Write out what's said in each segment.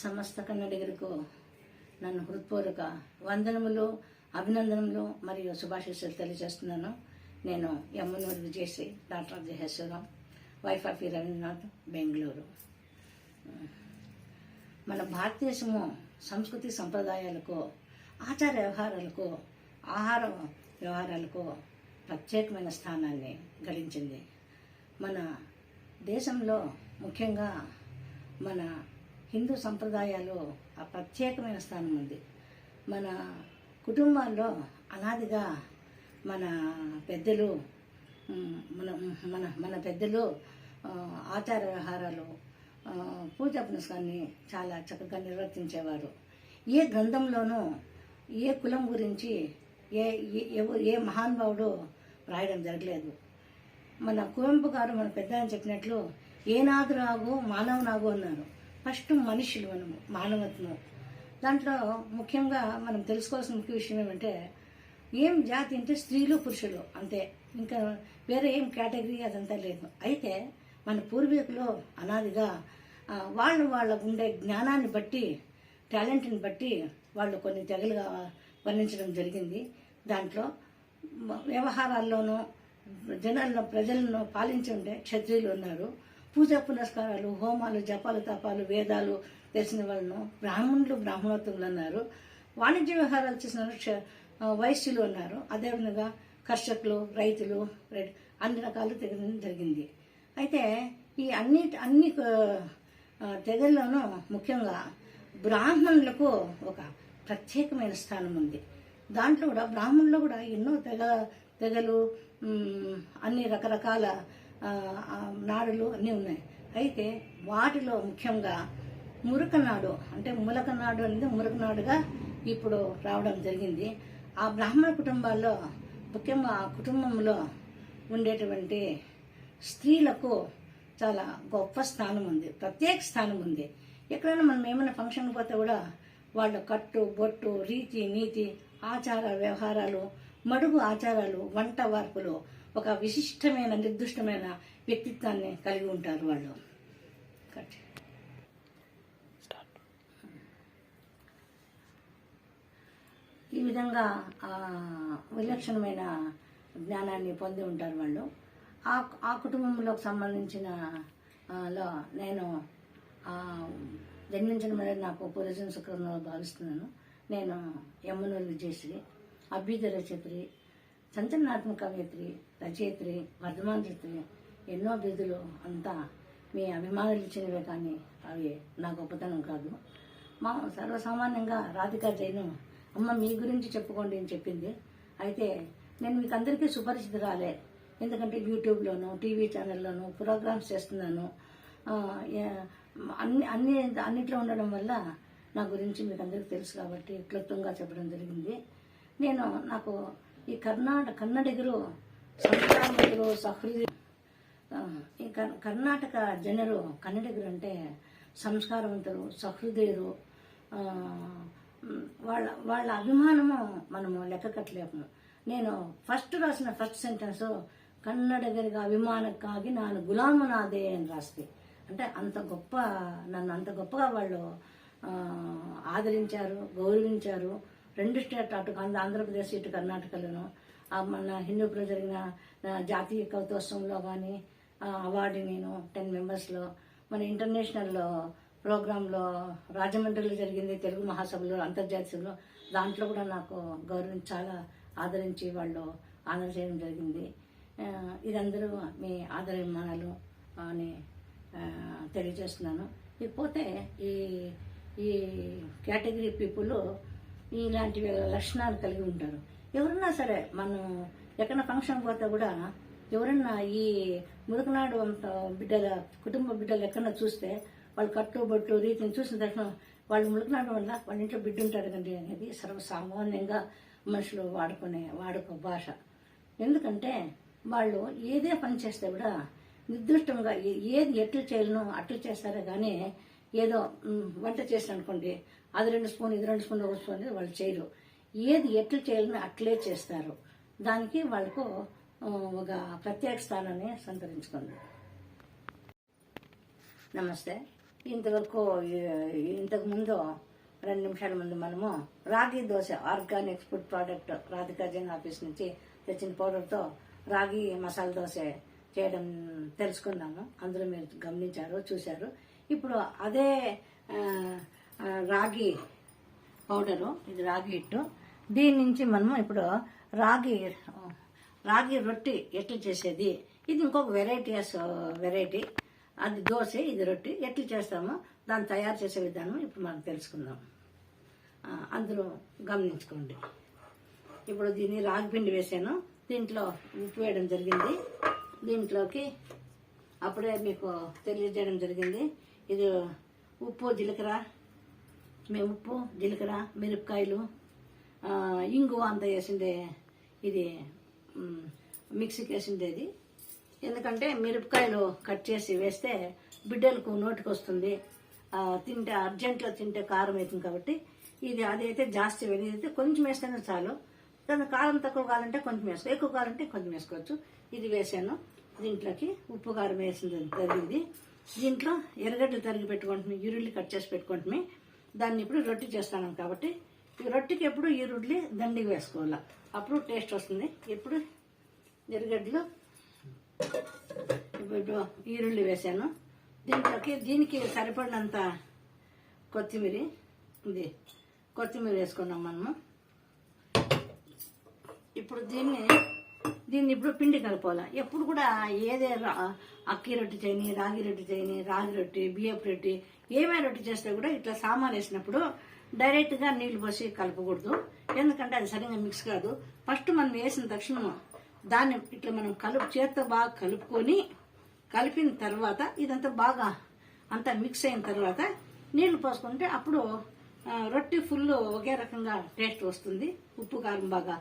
సమస్త కన్నడిగలకు నన్ను హృత్పూర్వక వందనములు, అభినందనములు మరియు శుభాశీస్సులు తెలియజేస్తున్నాను. నేను Yemmanuru Vijayasri, doctor of Jaheshwaram, wife of Ravindranath, Bengaluru. మన భారతదేశము సంస్కృతి సంప్రదాయాలకు, ఆచార వ్యవహారాలకు, ఆహార వ్యవహారాలకు ప్రత్యేకమైన స్థానాన్ని గడించింది. మన దేశంలో ముఖ్యంగా మన హిందూ సంప్రదాయాలు ఆ ప్రత్యేకమైన స్థానం ఉంది. మన కుటుంబాల్లో అనాదిగా మన పెద్దలు మన పెద్దలు ఆచార వ్యవహారాలు, పూజా పునస్కారాన్ని చాలా చక్కగా నిర్వర్తించేవారు. ఏ గ్రంథంలోనూ ఏ కులం గురించి ఏ మహానుభావుడు రాయడం జరగలేదు. మన కువెంపు గారు మన పెద్ద ఆయన చెప్పినట్లు ఏనాదు రాగు మానవ నాగు అన్నారు. ఫస్ట్ మనుషులు, మనము మానవత్వం. దాంట్లో ముఖ్యంగా మనం తెలుసుకోవాల్సిన ముఖ్య విషయం ఏమంటే, ఏం జాతి అంటే స్త్రీలు పురుషులు అంతే, ఇంకా వేరే ఏం కేటగిరీ అదంతా లేదు. అయితే మన పూర్వీకులు అనాదిగా వాళ్ళ ఉండే జ్ఞానాన్ని బట్టి, టాలెంట్ని బట్టి వాళ్ళు కొన్ని తెగలుగా వర్ణించడం జరిగింది. దాంట్లో వ్యవహారాల్లోనూ ప్రజలను పాలించి ఉండే క్షత్రియులు ఉన్నారు. పూజా పునస్కారాలు, హోమాలు, జపాలు, తపాలు, వేదాలు తెలిసిన వాళ్ళను బ్రాహ్మణోత్తములు అన్నారు. వాణిజ్య వ్యవహారాలు చేసిన వైశ్యులు ఉన్నారు. అదేవిధంగా కర్షకులు, రైతులు, అన్ని రకాలు తెగడం జరిగింది. అయితే ఈ అన్ని తెగల్లోనూ ముఖ్యంగా బ్రాహ్మణులకు ఒక ప్రత్యేకమైన స్థానం ఉంది. దాంట్లో కూడా బ్రాహ్మణులు కూడా ఎన్నో తెగలు, అన్ని రకరకాల నాడులు అన్నీ ఉన్నాయి. అయితే వాటిలో ముఖ్యంగా మురకనాడు అంటే ములకనాడు అనేది మురకనాడుగా ఇప్పుడు రావడం జరిగింది. ఆ బ్రాహ్మణ కుటుంబాల్లో ముఖ్యంగా ఆ కుటుంబంలో ఉండేటువంటి స్త్రీలకు చాలా గొప్ప స్థానం ఉంది, ప్రత్యేక స్థానం ఉంది. ఎక్కడైనా మనం ఏమైనా ఫంక్షన్ పోతే కూడా వాళ్ళ కట్టు, బొట్టు, రీతి, నీతి, ఆచార వ్యవహారాలు, మడుగు ఆచారాలు, వంట వార్పులు ఒక విశిష్టమైన నిర్దిష్టమైన వ్యక్తిత్వాన్ని కలిగి ఉంటారు వాళ్ళు. ఈ విధంగా విలక్షణమైన జ్ఞానాన్ని పొంది ఉంటారు వాళ్ళు. ఆ కుటుంబంలోకి సంబంధించిన నేను జన్మించడం అనేది నాకు పూర్వజన్మ సుకృతంగా భావిస్తున్నాను. నేను యమ్మనూరు విజయశ్రీ, అభ్యుదయ రచయిత్రి, సంచలనాత్మక కవయిత్రి, రచయిత్రి, వర్ధమానచిత్రి. ఎన్నో బిరుదులు అంతా మీ అభిమానులు ఇచ్చినవే, కానీ అవి నా గొప్పతనం కాదు. మా సర్వసామాన్యంగా రాధికా జైను అమ్మ మీ గురించి చెప్పుకోండి అని చెప్పింది. అయితే నేను మీకు అందరికీ సుపరిచితురాలే, ఎందుకంటే యూట్యూబ్లోను, టీవీ ఛానల్లోనూ ప్రోగ్రామ్స్ చేస్తున్నాను. అన్నిట్లో ఉండడం వల్ల నా గురించి మీకు అందరికీ తెలుసు కాబట్టి క్లుప్తంగా చెప్పడం జరిగింది. నాకు ఈ కన్నడిగరు సంస్కారవంతులు, సహృదయ ఈ కర్ణాటక జనులు కన్నడిగరు అంటే సంస్కారవంతులు, సహృదయులు. వాళ్ళ అభిమానము మనము లెక్క కట్టలేము. నేను రాసిన ఫస్ట్ సెంటెన్స్ కన్నడిగరిగా అభిమానక్కాగి నాను గులామునాదే అని రాస్తే, అంటే నన్ను అంత గొప్పగా వాళ్ళు ఆదరించారు, గౌరవించారు. 2 స్టేట్, అటు ఆంధ్రప్రదేశ్, ఇటు కర్ణాటకలోను. మన హిందూపులో జరిగిన జాతీయ కవితోత్సవంలో కానీ అవార్డు నేను 10 మెంబర్స్లో, మన ఇంటర్నేషనల్ ప్రోగ్రాంలో రాజమండ్రిలో జరిగింది, తెలుగు మహాసభలో, అంతర్జాతీయంలో, దాంట్లో కూడా నాకు చాలా ఆదరించి వాళ్ళు ఆదరణ చేయడం జరిగింది. ఇదందరూ మీ ఆదరాభిమానాలు అని తెలియజేస్తున్నాను. ఇకపోతే ఈ కేటగిరీ పీపుల్ ఇలాంటి లక్షణాలు కలిగి ఉంటారు. ఎవరన్నా సరే మనం ఎక్కడైనా ఫంక్షన్ పోతే కూడా ఎవరన్నా ఈ మురకనాడు కుటుంబ బిడ్డలు ఎక్కడన్నా చూస్తే వాళ్ళు కట్టు, బొట్టు, రీతిని చూసిన తక్షణం వాళ్ళు మురకనాడు వల్ల వాళ్ళ ఇంట్లో బిడ్డ ఉంటాడు కండి అనేది సర్వసామాన్యంగా మనుషులు వాడుకో భాష. ఎందుకంటే వాళ్ళు ఏదే పని చేస్తే కూడా నిర్దిష్టంగా ఏది ఎట్లు చేయాలనో అట్లు చేస్తారే కానీ ఏదో వంట చేసిన అనుకోండి, అది 2 స్పూన్, ఇది 2 స్పూన్, 1 స్పూన్ వాళ్ళు చేయరు. ఏది ఎట్లు చేయాలని అట్లే చేస్తారు. దానికి వాళ్ళకు ఒక ప్రత్యేక స్థానాన్ని సంతరించుకుంది. నమస్తే. ఇంతవరకు ఇంతకు ముందు 2 నిమిషాల ముందు మనము రాగి dosa organic food product Radhika Jain office నుంచి తెచ్చిన పౌడర్తో రాగి మసాలా దోశ చేయడం తెలుసుకున్నాము. అందులో మీరు గమనించారు, చూశారు. ఇప్పుడు అదే రాగి పౌడరు, ఇది రాగి హిట్టు, దీని నుంచి మనము ఇప్పుడు రాగి రొట్టి ఎట్లా చేసేది, ఇది ఇంకొక వెరైటీ. అది దోశ, ఇది రొట్టి ఎట్లా చేస్తామో దాన్ని తయారు చేసే విధానం ఇప్పుడు మనం తెలుసుకుందాం. అందరూ గమనించుకోండి. ఇప్పుడు దీన్ని రాగి పిండి వేసాను, దీంట్లో ఉప్పు వేయడం జరిగింది. దీంట్లోకి అప్పుడే మీకు తెలియజేయడం జరిగింది, ఇది ఉప్పు జీలకర్ర, ఉప్పు జీలకర్ర మిరపకాయలు ఇంగువ అంతా వేసిండే, ఇది మిక్సీకి వేసిండేది. ఎందుకంటే మిరపకాయలు కట్ చేసి వేస్తే బిడ్డలకు నోటికి వస్తుంది, తింటే అర్జెంట్లో తింటే కారం అవుతుంది. కాబట్టి ఇది అదైతే జాస్తి అయితే కొంచెం వేస్తేనే చాలు. దాని కారం తక్కువ కావాలంటే కొంచెం వేసుకో, ఎక్కువ కావాలంటే కొంచెం వేసుకోవచ్చు. ఇది వేసాను. దీంట్లోకి ఉప్పు కారం వేసింది తరిగింది. దీంట్లో ఎర్రగడ్డలు తరిగి పెట్టుకుంటున్నాం, ఈరుల్లి కట్ చేసి పెట్టుకుంటున్నాం. దాన్ని ఇప్పుడు రొట్టి చేస్తాను కాబట్టి ఈ రొట్టికి ఎప్పుడు ఈరుల్లి దండిగా వేసుకోవాలి, అప్పుడు టేస్ట్ వస్తుంది. ఇప్పుడు ఎర్రగడ్డలు, ఇప్పుడు ఈరుల్లి వేసాను. దీనికి సరిపడినంత కొత్తిమీర వేసుకున్నాం మనము. ఇప్పుడు దీన్ని ఇప్పుడు పిండి కలుపుకోవాలి. ఎప్పుడు కూడా ఏదే అక్కి రొట్టి చేయని, రాగి రొట్టి చేయని, రాగి రొట్టి, బియ్యపు రొట్టి, ఏమైనా రొట్టి చేస్తే కూడా ఇట్లా సామాన్ వేసినప్పుడు డైరెక్ట్గా నీళ్లు పోసి కలపకూడదు. ఎందుకంటే అది సరిగ్గా మిక్స్ కాదు. ఫస్ట్ మనం వేసిన తక్షణం దాన్ని ఇట్లా మనం చేత్తో బాగా కలిపిన తర్వాత ఇదంతా బాగా అంతా మిక్స్ అయిన తర్వాత నీళ్లు పోసుకుంటే అప్పుడు రొట్టి ఫుల్ ఒకే రకంగా టేస్ట్ వస్తుంది, ఉప్పు కారం బాగా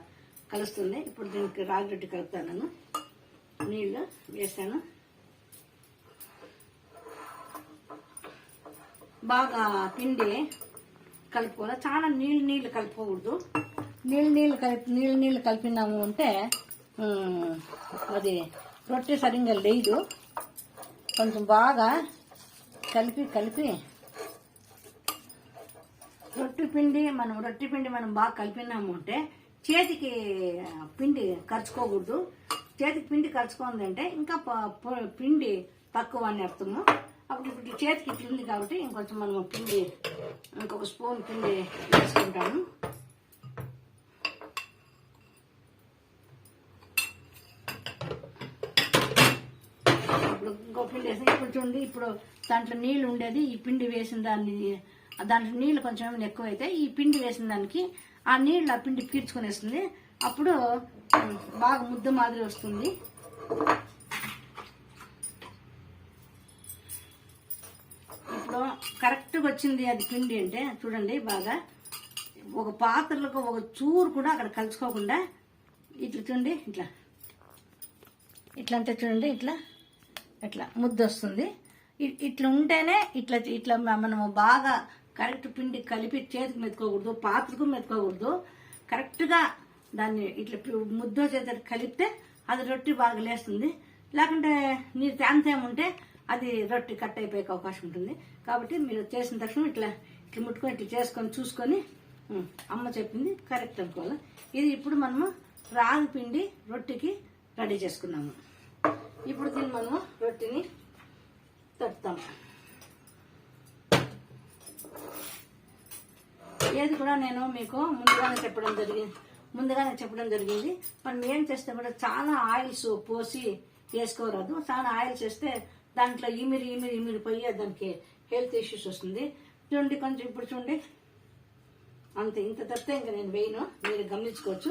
కలుస్తుంది. ఇప్పుడు దీనికి రాగి రొట్టి కలుపుతాను. నీళ్ళు వేసాను, బాగా పిండి కలుపుకోవాలి. చాలా నీళ్ళు కలుపుకోకూడదు. నీళ్ళు కలిపినాము అంటే అది రొట్టె సరిగ్గా లేదు. కొంచెం బాగా కలిపి రొట్టె పిండి మనం బాగా కలిపినాము అంటే చేతికి పిండి ఖర్చుకోకూడదు. చేతికి పిండి ఖర్చుకోందంటే ఇంకా పిండి తక్కువ అని అర్థము. అప్పుడు ఇప్పుడు చేతికి ఇట్లా ఉంది కాబట్టి ఇంకొంచెం మనం ఇంకొక స్పూన్ పిండి వేసుకుంటాము. ఇప్పుడు ఇంకో పిండి వేసి ఇప్పుడు చూడండి, ఇప్పుడు దాంట్లో నీళ్ళు ఉండేది, ఈ పిండి వేసిన దాంట్లో నీళ్ళు కొంచెం ఏమైనా ఎక్కువ అయితే ఈ పిండి వేసిన దానికి ఆ నీళ్ళు ఆ పిండి పీల్చుకునేస్తుంది. అప్పుడు బాగా ముద్ద మాదిరి వస్తుంది. ఇప్పుడు కరెక్ట్గా వచ్చింది అది పిండి అంటే చూడండి, బాగా ఒక పాత్రలకు ఒక చూరు కూడా అక్కడ కలుసుకోకుండా ఇట్లా చూడండి, ఇట్లా అంటే చూడండి, ఇట్లా ముద్ద వస్తుంది. ఇట్లా ఉంటేనే ఇట్లా మనము బాగా కరెక్ట్ పిండి కలిపి చేతికి మెతుకోకూడదు, పాత్రకు మెతుకోకూడదు. కరెక్ట్గా దాన్ని ఇట్లా ముద్ద చేత కలిపితే అది రొట్టి బాగా లేస్తుంది. లేకుంటే నీరు తేమ ఉంటే అది రొట్టి కట్ అయిపోయే అవకాశం ఉంటుంది. కాబట్టి మీరు చేసిన తక్షణం ఇట్లా ముట్టుకొని ఇట్లా చేసుకొని చూసుకొని అమ్మ చెప్పింది కరెక్ట్ అనుకోవాలి. ఇది ఇప్పుడు మనము రాగి పిండి రొట్టికి రెడీ చేసుకున్నాము. ఇప్పుడు దీన్ని మనము రొట్టిని తట్టుతాము. ఏది కూడా నేను మీకు ముందుగానే చెప్పడం జరిగింది. మనం ఏం చేస్తే కూడా చాలా ఆయిల్స్ పోసి వేసుకోరాదు. చాలా ఆయిల్స్ వేస్తే దాంట్లో ఇమిరి పోయి దానికి హెల్త్ ఇష్యూస్ వస్తుంది. చూడండి, కొంచెం ఇప్పుడు చూడండి, అంతే, ఇంత తప్పితే ఇంకా నేను వేయను, మీరు గమనించుకోవచ్చు.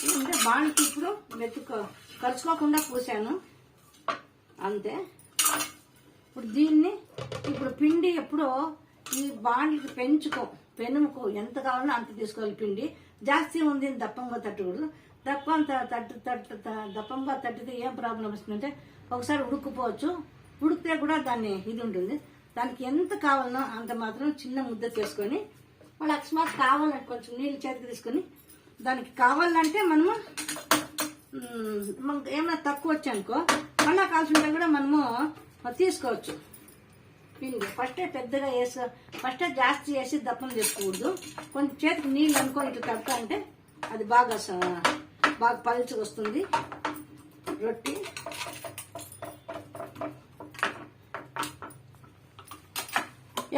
ఎందుకంటే బాణకి ఇప్పుడు ఖర్చుకోకుండా పూసాను అంతే. ఇప్పుడు దీన్ని పిండి ఎప్పుడో ఈ బాండ్లకి పెనుముకు ఎంత కావాలో అంత తీసుకోవాలి. పిండి జాస్తి ఉంది దప్పంగా తట్టకూడదు. దప్పంగా తట్టితే ఏం ప్రాబ్లం వస్తుందంటే ఒకసారి ఉడుకుపోవచ్చు. ఉడికితే కూడా దాన్ని ఇది ఉంటుంది. దానికి ఎంత కావాలనో అంత మాత్రం చిన్న ముద్ద చేసుకొని మళ్ళీ అకస్మాత్ కావాలంటే కొంచెం నీళ్ళు చేతికి తీసుకొని దానికి కావాలంటే మనము ఏమైనా తక్కువ వచ్చానుకో మళ్ళా కావాల్సింటే కూడా మనము తీసుకోవచ్చు. పిండి ఫస్టే పెద్దగా వేసి ఫస్టే జాస్తి వేసి దప్పం చేసుకోకూడదు. కొంచెం చేతికి నీళ్ళు అనుకో ఇట్లా తడతా అంటే అది బాగా బాగా పలుచు వస్తుంది రొట్టి.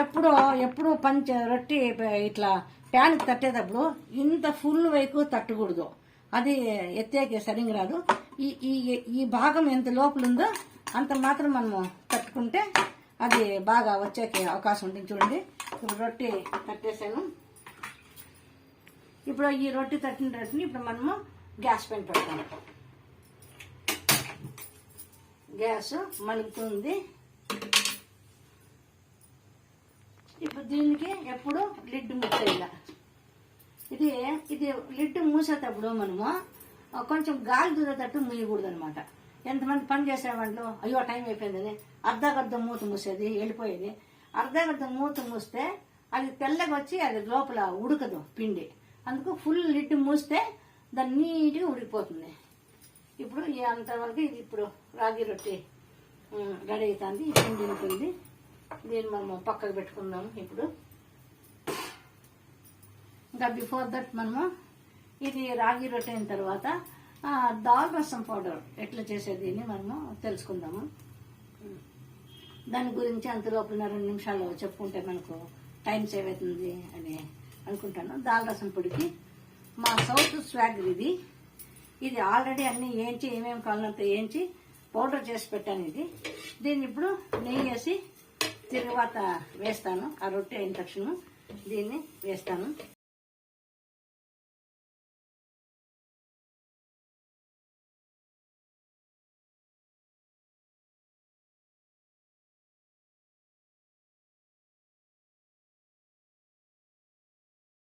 ఎప్పుడు రొట్టి ఇట్లా ప్యాన్కి తట్టేటప్పుడు ఇంత ఫుల్ వైపు తట్టకూడదు, అది ఎత్తేకి సరిగ్గా రాదు. ఈ భాగం ఎంత లోపల ఉందో అంత మాత్రం మనము తట్టుకుంటే అది బాగా వచ్చేకి అవకాశం ఉంటుంది. చూడండి, ఇప్పుడు రొట్టి తట్టేసాను. ఇప్పుడు ఈ రొట్టి తట్టిన రొట్టిని ఇప్పుడు మనము గ్యాస్ పైన పెడతాము. గ్యాస్ మలుగుతుంది. ఇప్పుడు దీనికి ఎప్పుడు లిడ్ మూసేయాల. ఇది లిడ్ మూసేటప్పుడు మనము కొంచెం గాలి దూరేటట్టు మూయకూడదు అనమాట. ఎంతమంది పని చేసేవాళ్ళు అయ్యో టైం అయిపోయిందని అర్ధగర్ధం మూత మూసేది వెళ్ళిపోయేది. అర్ధగర్ధం మూత మూస్తే అది తెల్లగా వచ్చి అది లోపల ఉడకదు పిండి. అందుకు ఫుల్ లిడ్ మూస్తే దాన్ని నీట్గా ఉడికిపోతుంది. ఇప్పుడు అంతవరకు ఇది ఇప్పుడు రాగి రొట్టి రెడీ అవుతుంది. ఈ పిండి ఉంటుంది, దీన్ని మనము పక్కకు పెట్టుకుందాము. ఇప్పుడు ఇంకా బిఫోర్ దట్ మనము ఇది రాగి రొట్టె అయిన తర్వాత దాల్ రసం పౌడర్ ఎట్లా చేసేది అని మనము తెలుసుకుందాము. దాని గురించి అంత లోపల 2 నిమిషాలు చెప్పుకుంటే మనకు టైం సేవ్ అవుతుంది అని అనుకుంటాను. దాల్ రసం పొడికి మా సౌత్ స్వాగర్ ఇది ఆల్రెడీ అన్ని వేయించి ఏమేమి కావాలంత వేయించి పౌడర్ చేసి పెట్టాను. దీన్ని ఇప్పుడు నెయ్యి వేసి తిరువాత వేస్తాను. ఆ రొట్టె అయిన తక్షణం దీన్ని వేస్తాను.